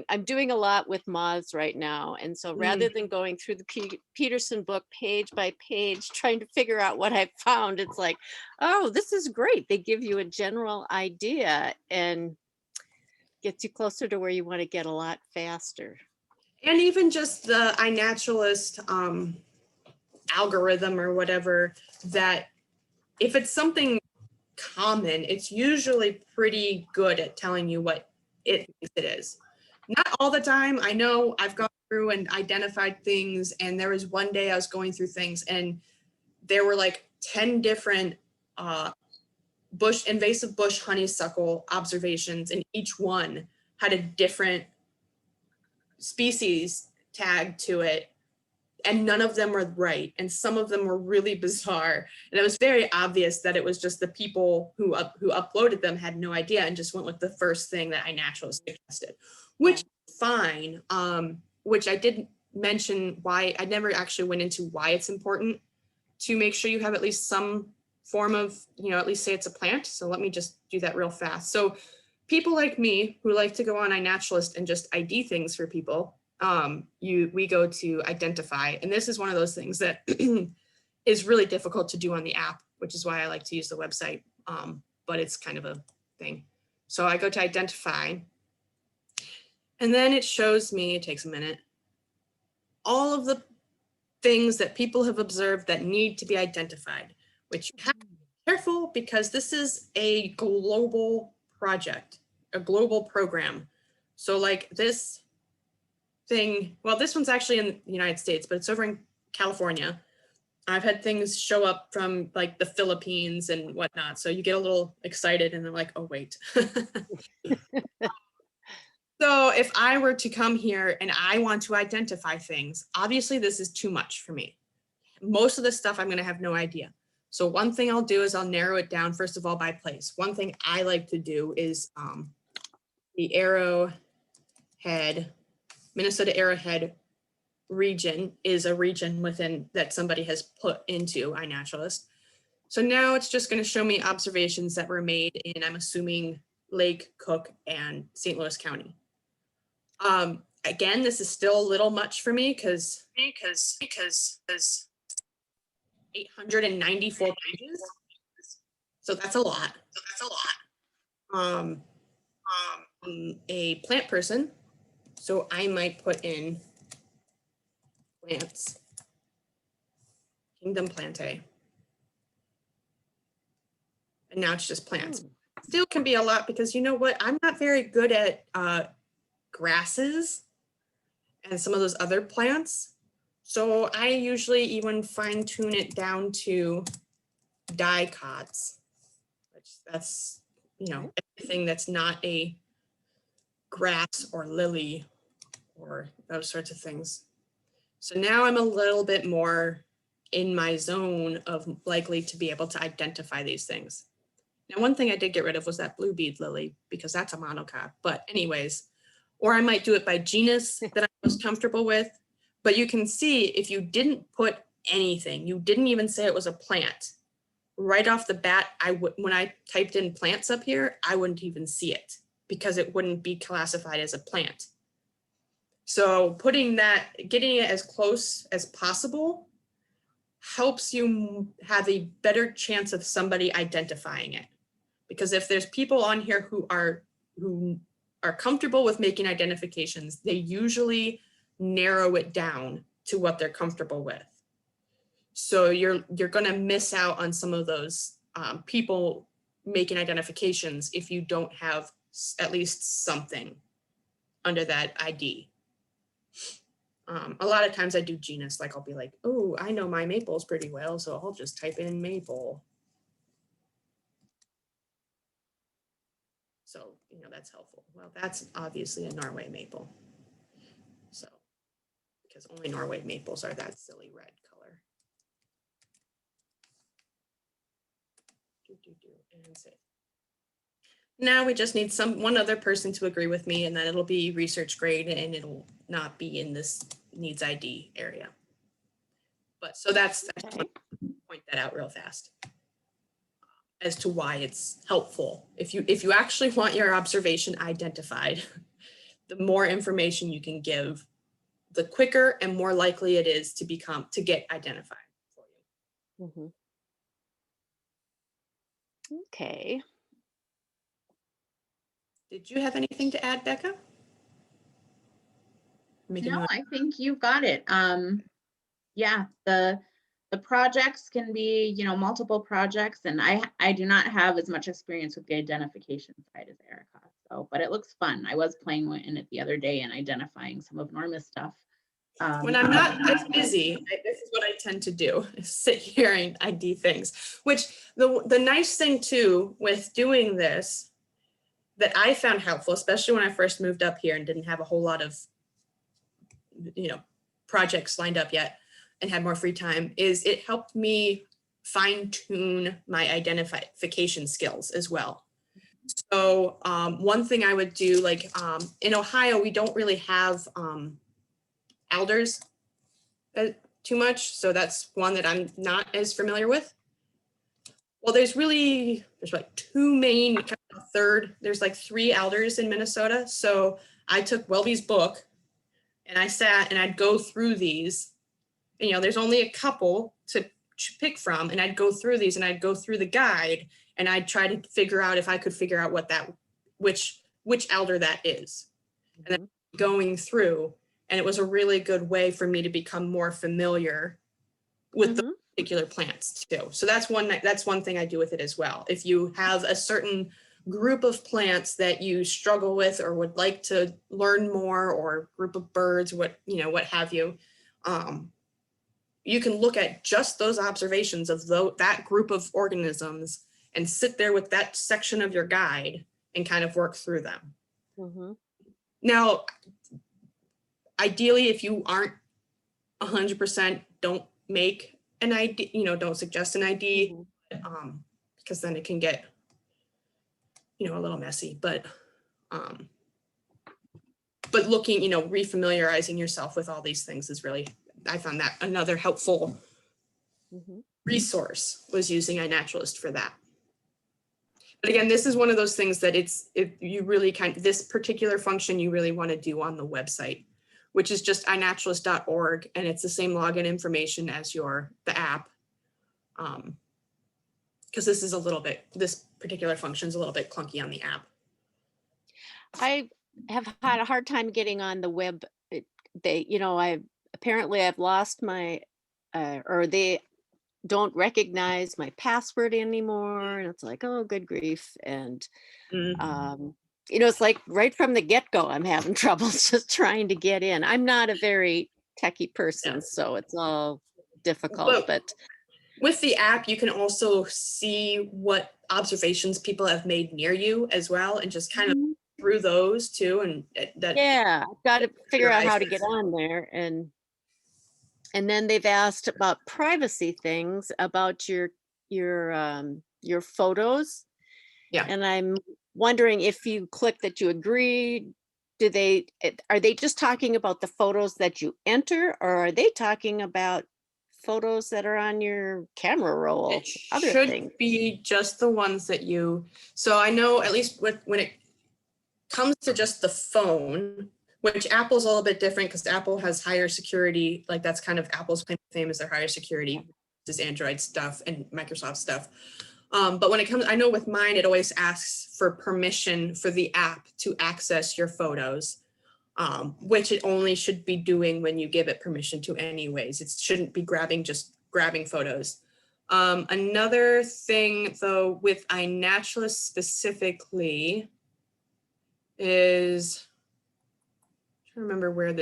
I'm doing a lot with moths right now. And so rather than going through the Peterson book page by page, trying to figure out what I found, it's like, oh, this is great. They give you a general idea and gets you closer to where you want to get a lot faster. And even just the iNaturalist algorithm or whatever, that if it's something common, it's usually pretty good at telling you what it thinks it is. Not all the time. I know I've gone through and identified things, and there was one day I was going through things and there were like 10 different invasive bush honeysuckle observations, and each one had a different species tag to it, and none of them were right, and some of them were really bizarre, and it was very obvious that it was just the people who uploaded them had no idea and just went with the first thing that iNaturalist suggested, which is fine. Which I didn't mention why. I never actually went into why it's important to make sure you have at least some form of, at least say it's a plant. So let me just do that real fast. So people like me who like to go on iNaturalist and just ID things for people, we go to identify, and this is one of those things that is really difficult to do on the app, which is why I like to use the website, but it's kind of a thing. So I go to identify, and then it shows me, it takes a minute, all of the things that people have observed that need to be identified, which you have to be careful because this is a global project, a global program. So like this thing, well, this one's actually in the United States, but it's over in California. I've had things show up from like the Philippines and whatnot. So you get a little excited and they're like, oh, wait. So if I were to come here and I want to identify things, obviously this is too much for me. Most of the stuff I'm going to have no idea. So one thing I'll do is I'll narrow it down, first of all, by place. One thing I like to do is the Arrowhead, Minnesota Arrowhead region is a region within that somebody has put into iNaturalist. So now it's just going to show me observations that were made in, I'm assuming, Lake, Cook, and St. Louis County. Again, this is still a little much for me because 894 pages. So that's a lot. I'm a plant person, so I might put in plants, Kingdom Plantae. And now it's just plants. Still can be a lot because you know what? I'm not very good at grasses and some of those other plants. So I usually even fine tune it down to dicots, which that's, you know, everything that's not a grass or lily or those sorts of things. So now I'm a little bit more in my zone of likely to be able to identify these things. Now, one thing I did get rid of was that blue bead lily because that's a monocot, but anyways, or I might do it by genus that I was comfortable with. But you can see if you didn't put anything, you didn't even say it was a plant, right off the bat, when I typed in plants up here, I wouldn't even see it because it wouldn't be classified as a plant. So putting that, getting it as close as possible helps you have a better chance of somebody identifying it. Because if there's people on here who are comfortable with making identifications, they usually narrow it down to what they're comfortable with. So you're going to miss out on some of those people making identifications if you don't have at least something under that ID. A lot of times I do genus, like I'll be like, oh, I know my maples pretty well, so I'll just type in maple. So, you know, that's helpful. Well, that's obviously a Norway maple. So, because only Norway maples are that silly red color. And save. Now we just need one other person to agree with me, and then it'll be research grade and it'll not be in this needs ID area. But so that's okay. Point that out real fast as to why it's helpful. If you actually want your observation identified, the more information you can give, the quicker and more likely it is to get identified for you. Mm-hmm. Okay. Did you have anything to add, Becca? No, I think you've got it. Yeah, the projects can be, you know, multiple projects, and I do not have as much experience with the identification side as Erica. So, but it looks fun. I was playing in it the other day and identifying some of Norma's stuff. When I'm not as busy, this is what I tend to do, is sit here and ID things, which the nice thing too with doing this that I found helpful, especially when I first moved up here and didn't have a whole lot of, you know, projects lined up yet and had more free time, is it helped me fine tune my identification skills as well. So one thing I would do, like in Ohio, we don't really have alders too much. So that's one that I'm not as familiar with. Well, there's like two main, there's like 3 alders in Minnesota. So I took Welby's book and I sat and I'd go through these, and, you know, there's only a couple to pick from, and I'd go through these and I'd go through the guide and I'd try to figure out if I could figure out which alder that is. And then going through, and it was a really good way for me to become more familiar with the particular plants too. So that's one thing I do with it as well. If you have a certain group of plants that you struggle with or would like to learn more, or group of birds, what have you, you can look at just those observations of that group of organisms and sit there with that section of your guide and kind of work through them. Mm-hmm. Now, ideally, if you aren't 100%, don't make an ID, don't suggest an ID, because then it can get, a little messy, but looking, refamiliarizing yourself with all these things is really, I found that another helpful resource was using iNaturalist for that. But again, this is one of those things that you really this particular function you really want to do on the website, which is just iNaturalist.org, and it's the same login information as the app. Because this particular function is a little bit clunky on the app. I have had a hard time getting on the web. I've lost my, or they don't recognize my password anymore. And it's like, oh, good grief. And, it's like right from the get-go, I'm having trouble just trying to get in. I'm not a very techie person, so it's all difficult, but with the app, you can also see what observations people have made near you as well, and just kind of through those too. And I've got to figure out how to get on there. And then they've asked about privacy things about your photos. Yeah. And I'm wondering if you click that you agree, are they just talking about the photos that you enter, or are they talking about photos that are on your camera roll? It should be just the ones that so I know at least when it comes to just the phone, which Apple's a little bit different because Apple has higher security, like that's kind of Apple's claim to fame is their higher security, this is Android stuff and Microsoft stuff. But when it comes, I know with mine, it always asks for permission for the app to access your photos, which it only should be doing when you give it permission to anyways. It shouldn't be grabbing photos. Another thing though, with iNaturalist specifically is, I'm trying to remember where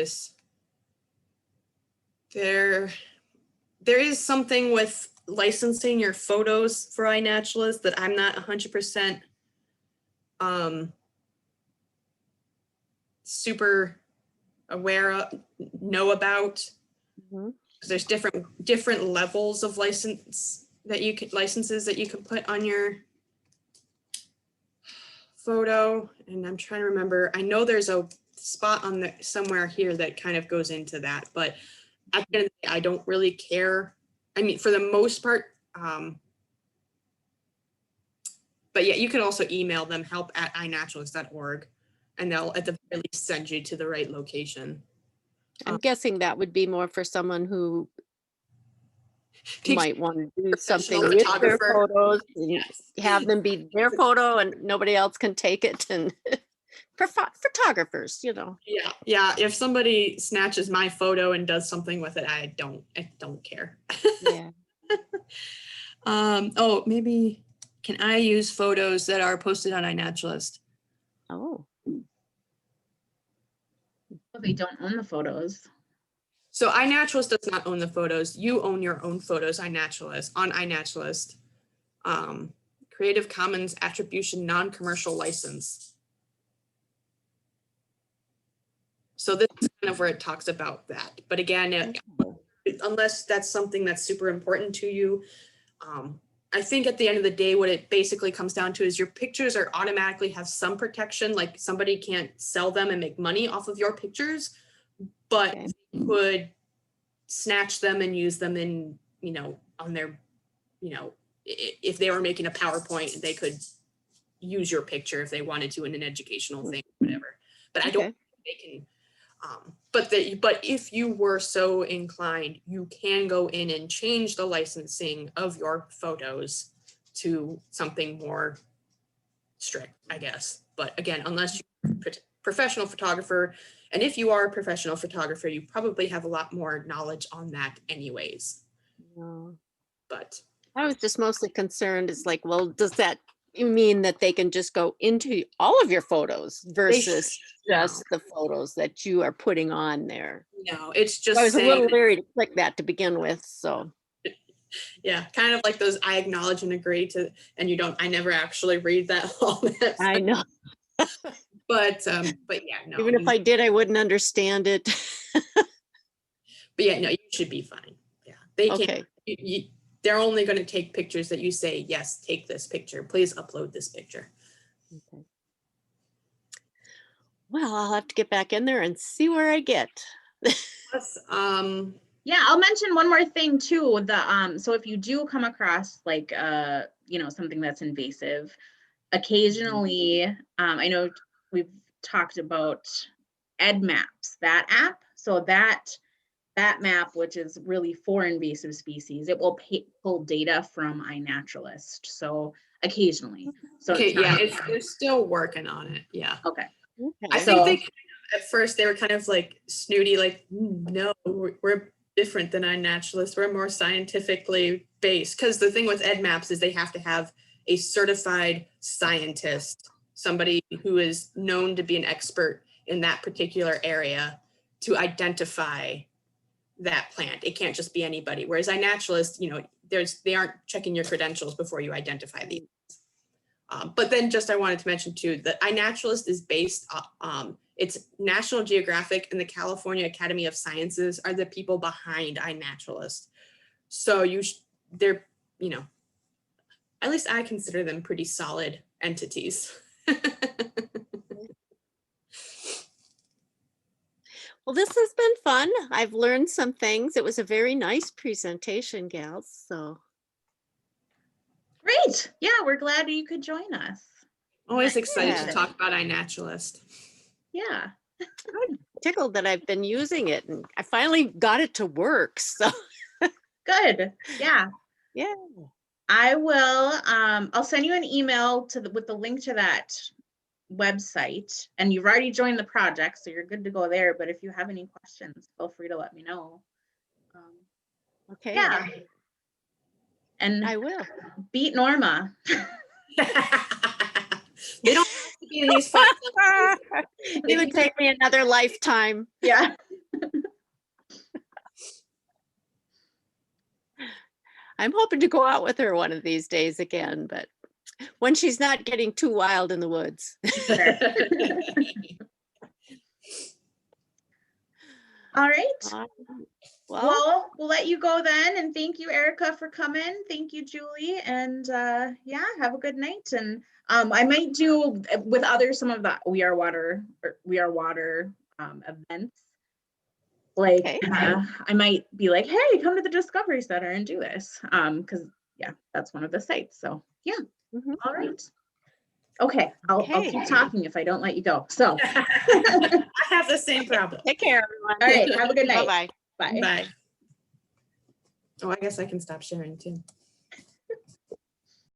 there is something with licensing your photos for iNaturalist that I'm not 100% super aware of, know about. There's different levels of licenses that you can put on your photo, and I'm trying to remember. I know there's a spot on somewhere here that kind of goes into that, but at the end of the day, I don't really care. I mean, for the most part, but yeah, you can also email them help@inaturalist.org, and they'll at the very least send you to the right location. I'm guessing that would be more for someone who might want to do something with their photos and have them be their photo and nobody else can take it, and photographers, Yeah. If somebody snatches my photo and does something with it, I don't care. Yeah. Oh, maybe can I use photos that are posted on iNaturalist? Oh. They don't own the photos. So iNaturalist does not own the photos. You own your own photos on iNaturalist. Creative Commons Attribution Non-Commercial License. So this is kind of where it talks about that. But again, unless that's something that's super important to you, I think at the end of the day, what it basically comes down to is your pictures are automatically have some protection, like somebody can't sell them and make money off of your pictures, but they could snatch them and use them in, on their, if they were making a PowerPoint, they could use your picture if they wanted to in an educational thing, whatever. But I don't think they can. But if you were so inclined, you can go in and change the licensing of your photos to something more strict, I guess. But again, unless you're a professional photographer, and if you are a professional photographer, you probably have a lot more knowledge on that anyways. No. But I was just mostly concerned, it's like, well, does that you mean that they can just go into all of your photos versus just the photos that you are putting on there? No, it's just I was a saying little that- leery to click that to begin with, so. yeah, kind of like those I acknowledge and agree to, and you don't, I never actually read that all that. I know, But yeah, no. even if I did, I wouldn't understand it. But yeah, no, you should be fine. Yeah, they can't. Okay, They're only going to take pictures that you say, yes, take this picture. Please upload this picture. okay. Well, I'll have to get back in there and see where I get. Plus, Yeah, I'll mention one more thing too. So if you do come across like something that's invasive, occasionally, I know we've talked about EdMaps, that app. So that map, which is really for invasive species, it will pull data from iNaturalist. So occasionally. So okay, it's not- yeah, they're still working on it. Yeah. okay. I Okay. think at first they were kind of like snooty, like, no, we're different than iNaturalist. We're more scientifically based. Because the thing with EdMaps is they have to have a certified scientist, somebody who is known to be an expert in that particular area to identify that plant. It can't just be anybody. Whereas iNaturalist, they aren't checking your credentials before you identify these. But then just I wanted to mention too, that iNaturalist is based, it's National Geographic and the California Academy of Sciences are the people behind iNaturalist. So they're, at least I consider them pretty solid entities. Well, this has been fun. I've learned some things. It was a very nice presentation, gals, so. Great. Yeah, we're glad you could join us. Always excited Yeah. to talk about iNaturalist. Yeah. I'm tickled that I've been using it and I finally got it to work, so. Good. Yeah. Yeah. I will, I'll send you an email with the link to that website, and you've already joined the project, so you're good to go there. But if you have any questions, feel free to let me know. Okay. Yeah. And I will. beat Norma. They don't have to be in these fun. It would take me another lifetime. Yeah. I'm hoping to go out with her one of these days again, but when she's not getting too wild in the woods. All right. Well, Well, we'll let you go then. And thank you, Erica, for coming. Thank you, Julie. And yeah, have a good night. And I might do with some of the We Are Water events. Like okay. I might be like, hey, come to the Discovery Center and do this. Because yeah, that's one of the sites. So yeah. Mhm. All right. Okay. I'll Okay. keep talking if I don't let you go. So I have the same problem. Take care, everyone. all right, have a good night. Bye-bye. Bye. Bye. Oh, I guess I can stop sharing too.